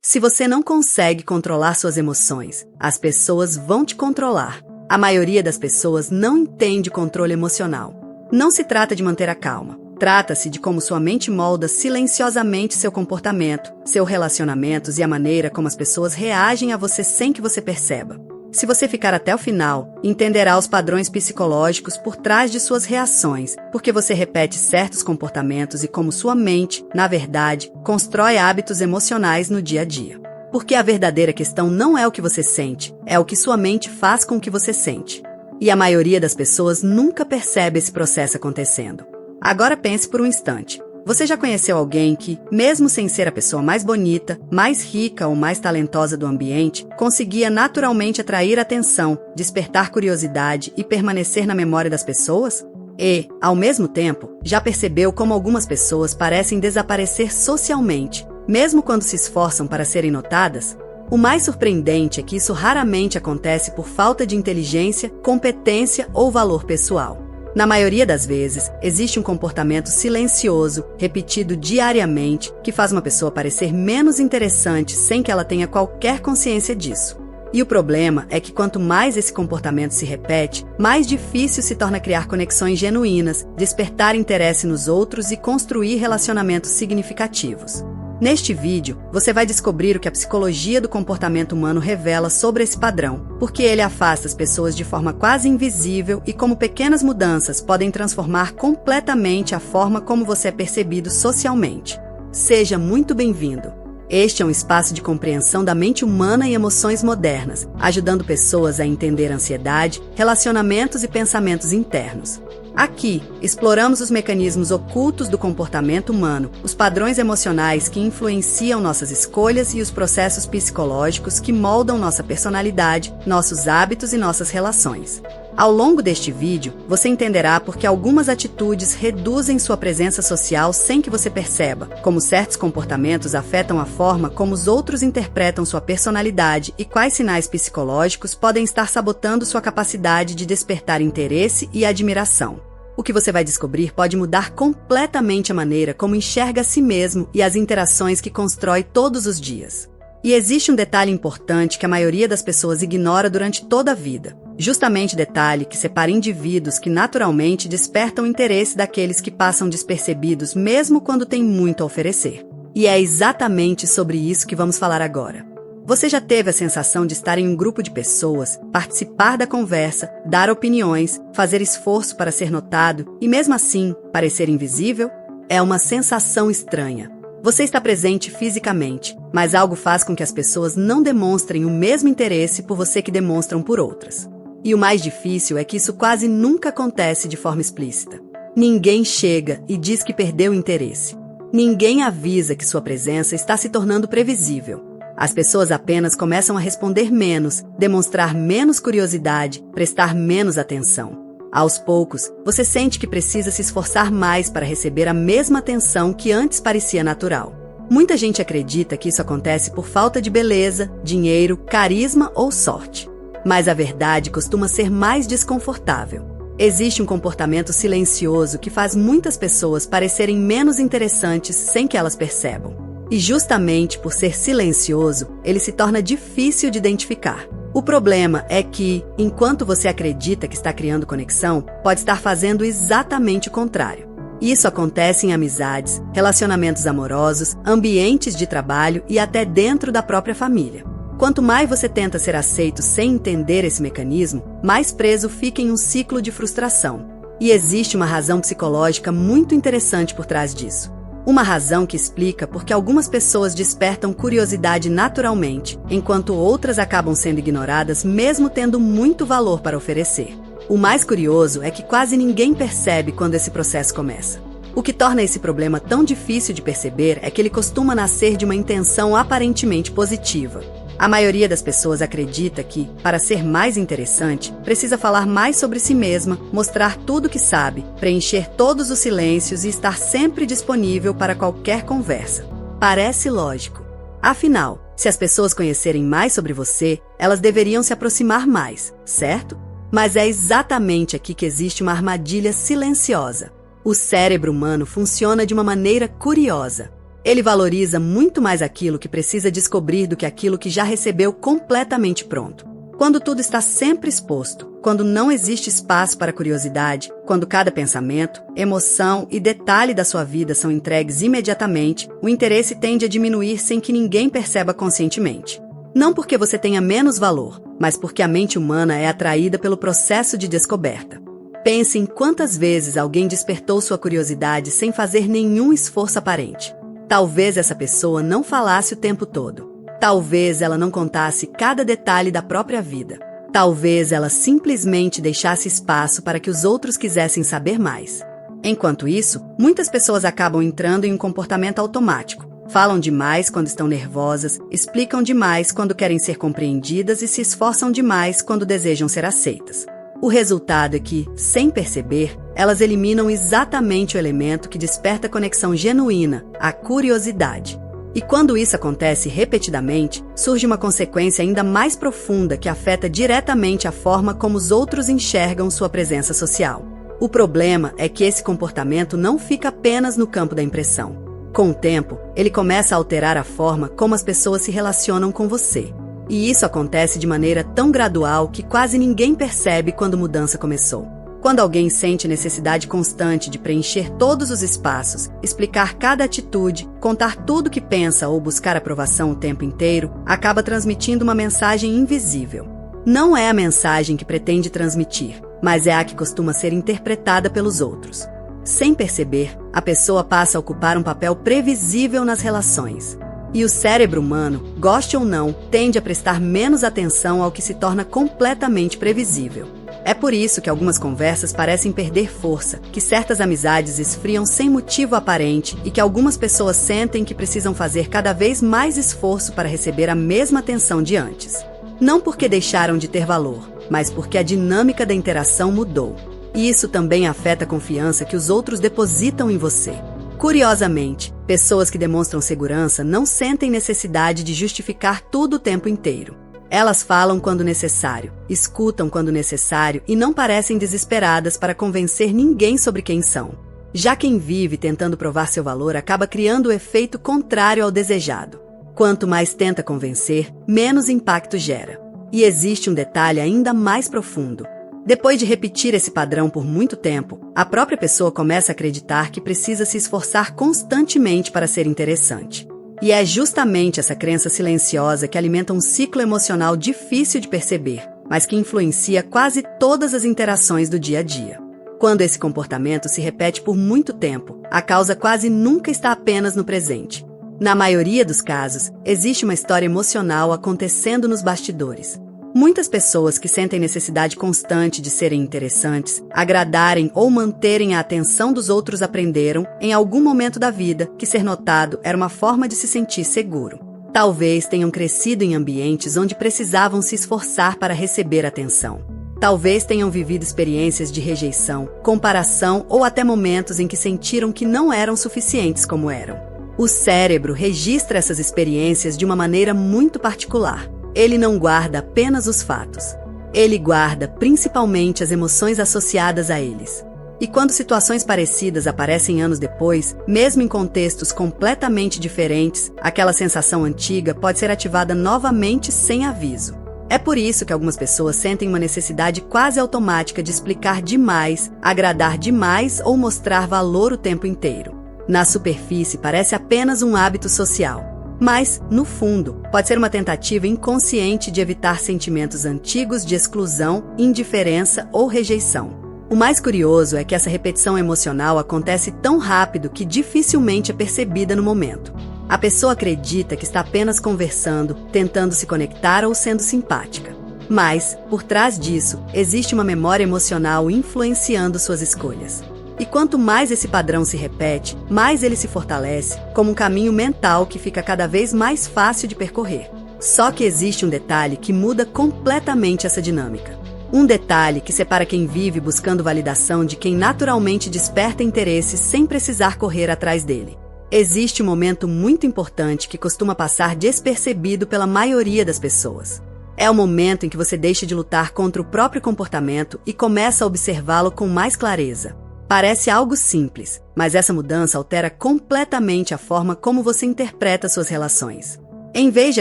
Se você não consegue controlar suas emoções, as pessoas vão te controlar. A maioria das pessoas não entende controle emocional. Não se trata de manter a calma. Trata-se de como sua mente molda silenciosamente seu comportamento, seus relacionamentos e a maneira como as pessoas reagem a você sem que você perceba. Se você ficar até o final, entenderá os padrões psicológicos por trás de suas reações, porque você repete certos comportamentos e como sua mente, na verdade, constrói hábitos emocionais no dia a dia. Porque a verdadeira questão não é o que você sente, é o que sua mente faz com o que você sente. E a maioria das pessoas nunca percebe esse processo acontecendo. Agora pense por um instante. Você já conheceu alguém que, mesmo sem ser a pessoa mais bonita, mais rica ou mais talentosa do ambiente, conseguia naturalmente atrair atenção, despertar curiosidade e permanecer na memória das pessoas? E, ao mesmo tempo, já percebeu como algumas pessoas parecem desaparecer socialmente, mesmo quando se esforçam para serem notadas? O mais surpreendente é que isso raramente acontece por falta de inteligência, competência ou valor pessoal. Na maioria das vezes, existe um comportamento silencioso, repetido diariamente, que faz uma pessoa parecer menos interessante sem que ela tenha qualquer consciência disso. E o problema é que quanto mais esse comportamento se repete, mais difícil se torna criar conexões genuínas, despertar interesse nos outros e construir relacionamentos significativos. Neste vídeo, você vai descobrir o que a psicologia do comportamento humano revela sobre esse padrão, porque ele afasta as pessoas de forma quase invisível e como pequenas mudanças podem transformar completamente a forma como você é percebido socialmente. Seja muito bem-vindo! Este é um espaço de compreensão da mente humana e emoções modernas, ajudando pessoas a entender ansiedade, relacionamentos e pensamentos internos. Aqui, exploramos os mecanismos ocultos do comportamento humano, os padrões emocionais que influenciam nossas escolhas e os processos psicológicos que moldam nossa personalidade, nossos hábitos e nossas relações. Ao longo deste vídeo, você entenderá por que algumas atitudes reduzem sua presença social sem que você perceba, como certos comportamentos afetam a forma como os outros interpretam sua personalidade e quais sinais psicológicos podem estar sabotando sua capacidade de despertar interesse e admiração. O que você vai descobrir pode mudar completamente a maneira como enxerga a si mesmo e as interações que constrói todos os dias. E existe um detalhe importante que a maioria das pessoas ignora durante toda a vida. Justamente detalhe que separa indivíduos que naturalmente despertam o interesse daqueles que passam despercebidos mesmo quando têm muito a oferecer. E é exatamente sobre isso que vamos falar agora. Você já teve a sensação de estar em um grupo de pessoas, participar da conversa, dar opiniões, fazer esforço para ser notado e mesmo assim parecer invisível? É uma sensação estranha. Você está presente fisicamente, mas algo faz com que as pessoas não demonstrem o mesmo interesse por você que demonstram por outras. E o mais difícil é que isso quase nunca acontece de forma explícita. Ninguém chega e diz que perdeu o interesse. Ninguém avisa que sua presença está se tornando previsível. As pessoas apenas começam a responder menos, demonstrar menos curiosidade, prestar menos atenção. Aos poucos, você sente que precisa se esforçar mais para receber a mesma atenção que antes parecia natural. Muita gente acredita que isso acontece por falta de beleza, dinheiro, carisma ou sorte. Mas a verdade costuma ser mais desconfortável. Existe um comportamento silencioso que faz muitas pessoas parecerem menos interessantes sem que elas percebam. E justamente por ser silencioso, ele se torna difícil de identificar. O problema é que, enquanto você acredita que está criando conexão, pode estar fazendo exatamente o contrário. Isso acontece em amizades, relacionamentos amorosos, ambientes de trabalho e até dentro da própria família. Quanto mais você tenta ser aceito sem entender esse mecanismo, mais preso fica em um ciclo de frustração. E existe uma razão psicológica muito interessante por trás disso. Uma razão que explica por que algumas pessoas despertam curiosidade naturalmente, enquanto outras acabam sendo ignoradas mesmo tendo muito valor para oferecer. O mais curioso é que quase ninguém percebe quando esse processo começa. O que torna esse problema tão difícil de perceber é que ele costuma nascer de uma intenção aparentemente positiva. A maioria das pessoas acredita que, para ser mais interessante, precisa falar mais sobre si mesma, mostrar tudo o que sabe, preencher todos os silêncios e estar sempre disponível para qualquer conversa. Parece lógico. Afinal, se as pessoas conhecerem mais sobre você, elas deveriam se aproximar mais, certo? Mas é exatamente aqui que existe uma armadilha silenciosa. O cérebro humano funciona de uma maneira curiosa. Ele valoriza muito mais aquilo que precisa descobrir do que aquilo que já recebeu completamente pronto. Quando tudo está sempre exposto, quando não existe espaço para curiosidade, quando cada pensamento, emoção e detalhe da sua vida são entregues imediatamente, o interesse tende a diminuir sem que ninguém perceba conscientemente. Não porque você tenha menos valor, mas porque a mente humana é atraída pelo processo de descoberta. Pense em quantas vezes alguém despertou sua curiosidade sem fazer nenhum esforço aparente. Talvez essa pessoa não falasse o tempo todo. Talvez ela não contasse cada detalhe da própria vida. Talvez ela simplesmente deixasse espaço para que os outros quisessem saber mais. Enquanto isso, muitas pessoas acabam entrando em um comportamento automático. Falam demais quando estão nervosas, explicam demais quando querem ser compreendidas e se esforçam demais quando desejam ser aceitas. O resultado é que, sem perceber, elas eliminam exatamente o elemento que desperta a conexão genuína, a curiosidade. E quando isso acontece repetidamente, surge uma consequência ainda mais profunda que afeta diretamente a forma como os outros enxergam sua presença social. O problema é que esse comportamento não fica apenas no campo da impressão. Com o tempo, ele começa a alterar a forma como as pessoas se relacionam com você. E isso acontece de maneira tão gradual que quase ninguém percebe quando a mudança começou. Quando alguém sente necessidade constante de preencher todos os espaços, explicar cada atitude, contar tudo o que pensa ou buscar aprovação o tempo inteiro, acaba transmitindo uma mensagem invisível. Não é a mensagem que pretende transmitir, mas é a que costuma ser interpretada pelos outros. Sem perceber, a pessoa passa a ocupar um papel previsível nas relações. E o cérebro humano, goste ou não, tende a prestar menos atenção ao que se torna completamente previsível. É por isso que algumas conversas parecem perder força, que certas amizades esfriam sem motivo aparente e que algumas pessoas sentem que precisam fazer cada vez mais esforço para receber a mesma atenção de antes. Não porque deixaram de ter valor, mas porque a dinâmica da interação mudou. E isso também afeta a confiança que os outros depositam em você. Curiosamente, pessoas que demonstram segurança não sentem necessidade de justificar tudo o tempo inteiro. Elas falam quando necessário, escutam quando necessário e não parecem desesperadas para convencer ninguém sobre quem são. Já quem vive tentando provar seu valor acaba criando o efeito contrário ao desejado. Quanto mais tenta convencer, menos impacto gera. E existe um detalhe ainda mais profundo. Depois de repetir esse padrão por muito tempo, a própria pessoa começa a acreditar que precisa se esforçar constantemente para ser interessante. E é justamente essa crença silenciosa que alimenta um ciclo emocional difícil de perceber, mas que influencia quase todas as interações do dia a dia. Quando esse comportamento se repete por muito tempo, a causa quase nunca está apenas no presente. Na maioria dos casos, existe uma história emocional acontecendo nos bastidores. Muitas pessoas que sentem necessidade constante de serem interessantes, agradarem ou manterem a atenção dos outros aprenderam, em algum momento da vida, que ser notado era uma forma de se sentir seguro. Talvez tenham crescido em ambientes onde precisavam se esforçar para receber atenção. Talvez tenham vivido experiências de rejeição, comparação ou até momentos em que sentiram que não eram suficientes como eram. O cérebro registra essas experiências de uma maneira muito particular. Ele não guarda apenas os fatos. Ele guarda principalmente as emoções associadas a eles. E quando situações parecidas aparecem anos depois, mesmo em contextos completamente diferentes, aquela sensação antiga pode ser ativada novamente sem aviso. É por isso que algumas pessoas sentem uma necessidade quase automática de explicar demais, agradar demais ou mostrar valor o tempo inteiro. Na superfície, parece apenas um hábito social. Mas, no fundo, pode ser uma tentativa inconsciente de evitar sentimentos antigos de exclusão, indiferença ou rejeição. O mais curioso é que essa repetição emocional acontece tão rápido que dificilmente é percebida no momento. A pessoa acredita que está apenas conversando, tentando se conectar ou sendo simpática. Mas, por trás disso, existe uma memória emocional influenciando suas escolhas. E quanto mais esse padrão se repete, mais ele se fortalece, como um caminho mental que fica cada vez mais fácil de percorrer. Só que existe um detalhe que muda completamente essa dinâmica. Um detalhe que separa quem vive buscando validação de quem naturalmente desperta interesse sem precisar correr atrás dele. Existe um momento muito importante que costuma passar despercebido pela maioria das pessoas. É o momento em que você deixa de lutar contra o próprio comportamento e começa a observá-lo com mais clareza. Parece algo simples, mas essa mudança altera completamente a forma como você interpreta suas relações. Em vez de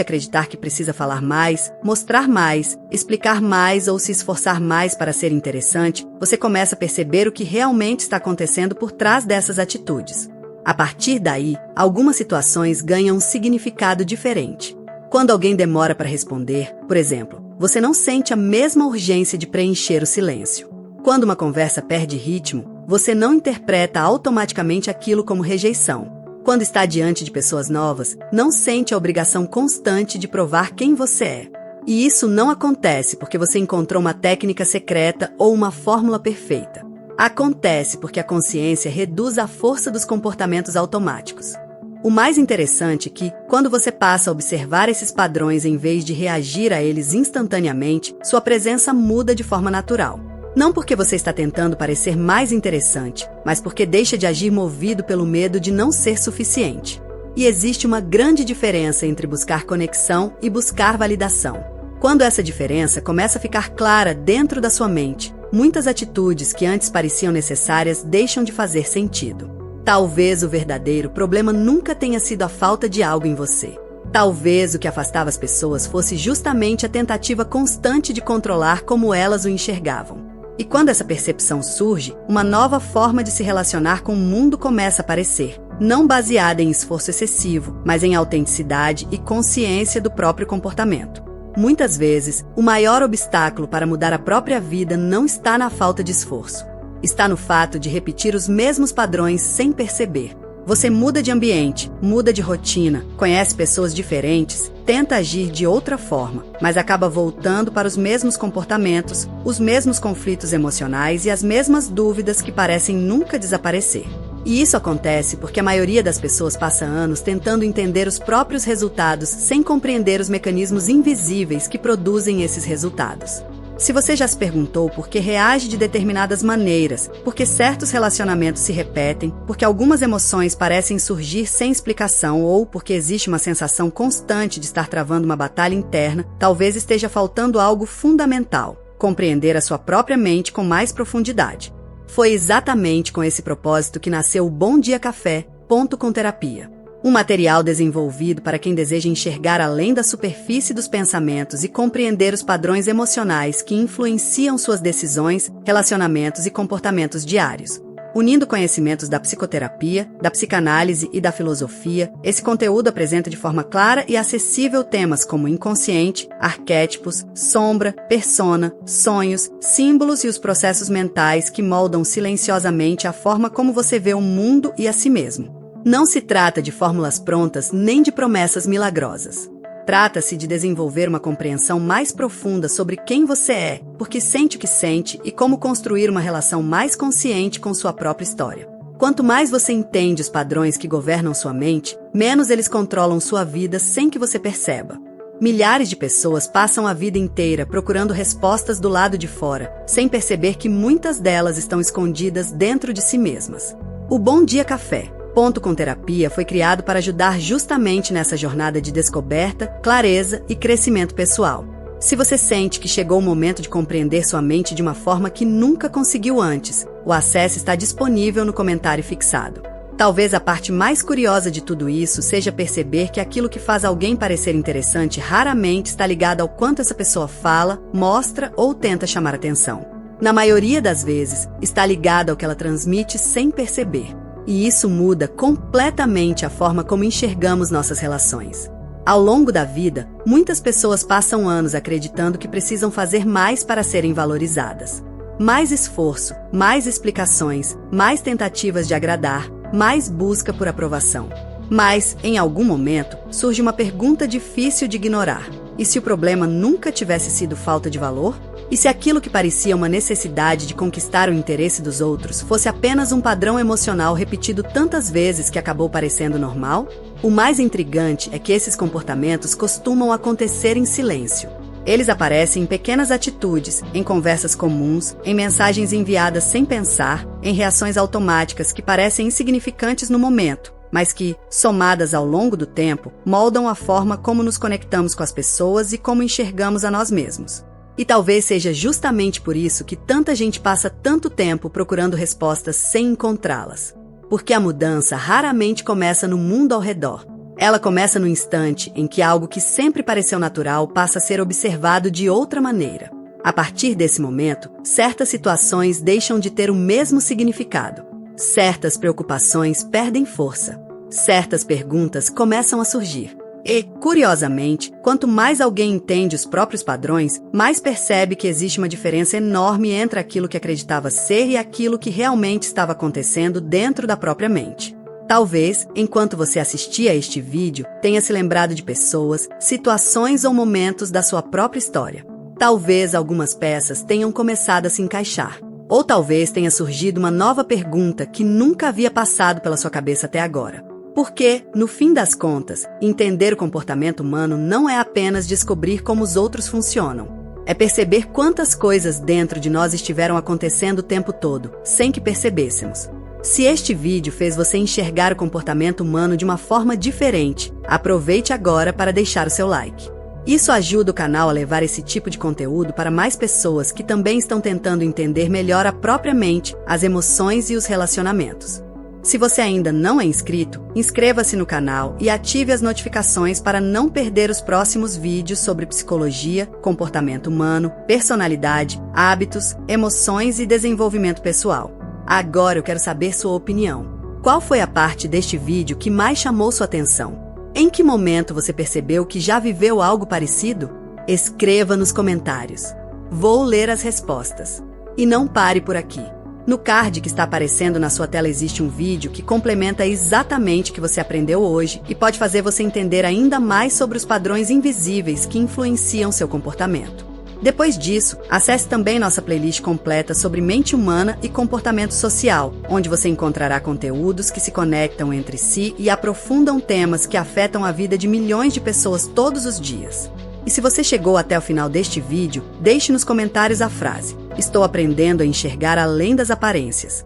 acreditar que precisa falar mais, mostrar mais, explicar mais ou se esforçar mais para ser interessante, você começa a perceber o que realmente está acontecendo por trás dessas atitudes. A partir daí, algumas situações ganham um significado diferente. Quando alguém demora para responder, por exemplo, você não sente a mesma urgência de preencher o silêncio. Quando uma conversa perde ritmo, você não interpreta automaticamente aquilo como rejeição. Quando está diante de pessoas novas, não sente a obrigação constante de provar quem você é. E isso não acontece porque você encontrou uma técnica secreta ou uma fórmula perfeita. Acontece porque a consciência reduz a força dos comportamentos automáticos. O mais interessante é que, quando você passa a observar esses padrões em vez de reagir a eles instantaneamente, sua presença muda de forma natural. Não porque você está tentando parecer mais interessante, mas porque deixa de agir movido pelo medo de não ser suficiente. E existe uma grande diferença entre buscar conexão e buscar validação. Quando essa diferença começa a ficar clara dentro da sua mente, muitas atitudes que antes pareciam necessárias deixam de fazer sentido. Talvez o verdadeiro problema nunca tenha sido a falta de algo em você. Talvez o que afastava as pessoas fosse justamente a tentativa constante de controlar como elas o enxergavam. E quando essa percepção surge, uma nova forma de se relacionar com o mundo começa a aparecer, não baseada em esforço excessivo, mas em autenticidade e consciência do próprio comportamento. Muitas vezes, o maior obstáculo para mudar a própria vida não está na falta de esforço. Está no fato de repetir os mesmos padrões sem perceber. Você muda de ambiente, muda de rotina, conhece pessoas diferentes, tenta agir de outra forma, mas acaba voltando para os mesmos comportamentos, os mesmos conflitos emocionais e as mesmas dúvidas que parecem nunca desaparecer. E isso acontece porque a maioria das pessoas passa anos tentando entender os próprios resultados sem compreender os mecanismos invisíveis que produzem esses resultados. Se você já se perguntou por que reage de determinadas maneiras, por que certos relacionamentos se repetem, porque algumas emoções parecem surgir sem explicação ou porque existe uma sensação constante de estar travando uma batalha interna, talvez esteja faltando algo fundamental: compreender a sua própria mente com mais profundidade. Foi exatamente com esse propósito que nasceu o Bom Dia Café, Ponto com Terapia. Um material desenvolvido para quem deseja enxergar além da superfície dos pensamentos e compreender os padrões emocionais que influenciam suas decisões, relacionamentos e comportamentos diários. Unindo conhecimentos da psicoterapia, da psicanálise e da filosofia, esse conteúdo apresenta de forma clara e acessível temas como inconsciente, arquétipos, sombra, persona, sonhos, símbolos e os processos mentais que moldam silenciosamente a forma como você vê o mundo e a si mesmo. Não se trata de fórmulas prontas nem de promessas milagrosas. Trata-se de desenvolver uma compreensão mais profunda sobre quem você é, por que sente o que sente e como construir uma relação mais consciente com sua própria história. Quanto mais você entende os padrões que governam sua mente, menos eles controlam sua vida sem que você perceba. Milhares de pessoas passam a vida inteira procurando respostas do lado de fora, sem perceber que muitas delas estão escondidas dentro de si mesmas. O Bom Dia Café, Ponto com Terapia foi criado para ajudar justamente nessa jornada de descoberta, clareza e crescimento pessoal. Se você sente que chegou o momento de compreender sua mente de uma forma que nunca conseguiu antes, o acesso está disponível no comentário fixado. Talvez a parte mais curiosa de tudo isso seja perceber que aquilo que faz alguém parecer interessante raramente está ligado ao quanto essa pessoa fala, mostra ou tenta chamar atenção. Na maioria das vezes, está ligado ao que ela transmite sem perceber. E isso muda completamente a forma como enxergamos nossas relações. Ao longo da vida, muitas pessoas passam anos acreditando que precisam fazer mais para serem valorizadas. Mais esforço, mais explicações, mais tentativas de agradar, mais busca por aprovação. Mas, em algum momento, surge uma pergunta difícil de ignorar. E se o problema nunca tivesse sido falta de valor? E se aquilo que parecia uma necessidade de conquistar o interesse dos outros fosse apenas um padrão emocional repetido tantas vezes que acabou parecendo normal? O mais intrigante é que esses comportamentos costumam acontecer em silêncio. Eles aparecem em pequenas atitudes, em conversas comuns, em mensagens enviadas sem pensar, em reações automáticas que parecem insignificantes no momento, mas que, somadas ao longo do tempo, moldam a forma como nos conectamos com as pessoas e como enxergamos a nós mesmos. E talvez seja justamente por isso que tanta gente passa tanto tempo procurando respostas sem encontrá-las. Porque a mudança raramente começa no mundo ao redor. Ela começa no instante em que algo que sempre pareceu natural passa a ser observado de outra maneira. A partir desse momento, certas situações deixam de ter o mesmo significado. Certas preocupações perdem força. Certas perguntas começam a surgir. E, curiosamente, quanto mais alguém entende os próprios padrões, mais percebe que existe uma diferença enorme entre aquilo que acreditava ser e aquilo que realmente estava acontecendo dentro da própria mente. Talvez, enquanto você assistia a este vídeo, tenha se lembrado de pessoas, situações ou momentos da sua própria história. Talvez algumas peças tenham começado a se encaixar. Ou talvez tenha surgido uma nova pergunta que nunca havia passado pela sua cabeça até agora. Porque, no fim das contas, entender o comportamento humano não é apenas descobrir como os outros funcionam. É perceber quantas coisas dentro de nós estiveram acontecendo o tempo todo, sem que percebêssemos. Se este vídeo fez você enxergar o comportamento humano de uma forma diferente, aproveite agora para deixar o seu like. Isso ajuda o canal a levar esse tipo de conteúdo para mais pessoas que também estão tentando entender melhor a própria mente, as emoções e os relacionamentos. Se você ainda não é inscrito, inscreva-se no canal e ative as notificações para não perder os próximos vídeos sobre psicologia, comportamento humano, personalidade, hábitos, emoções e desenvolvimento pessoal. Agora eu quero saber sua opinião. Qual foi a parte deste vídeo que mais chamou sua atenção? Em que momento você percebeu que já viveu algo parecido? Escreva nos comentários. Vou ler as respostas. E não pare por aqui. No card que está aparecendo na sua tela existe um vídeo que complementa exatamente o que você aprendeu hoje e pode fazer você entender ainda mais sobre os padrões invisíveis que influenciam seu comportamento. Depois disso, acesse também nossa playlist completa sobre mente humana e comportamento social, onde você encontrará conteúdos que se conectam entre si e aprofundam temas que afetam a vida de milhões de pessoas todos os dias. E se você chegou até o final deste vídeo, deixe nos comentários a frase: "Estou aprendendo a enxergar além das aparências".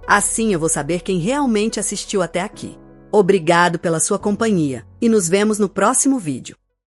Assim eu vou saber quem realmente assistiu até aqui. Obrigado pela sua companhia e nos vemos no próximo vídeo.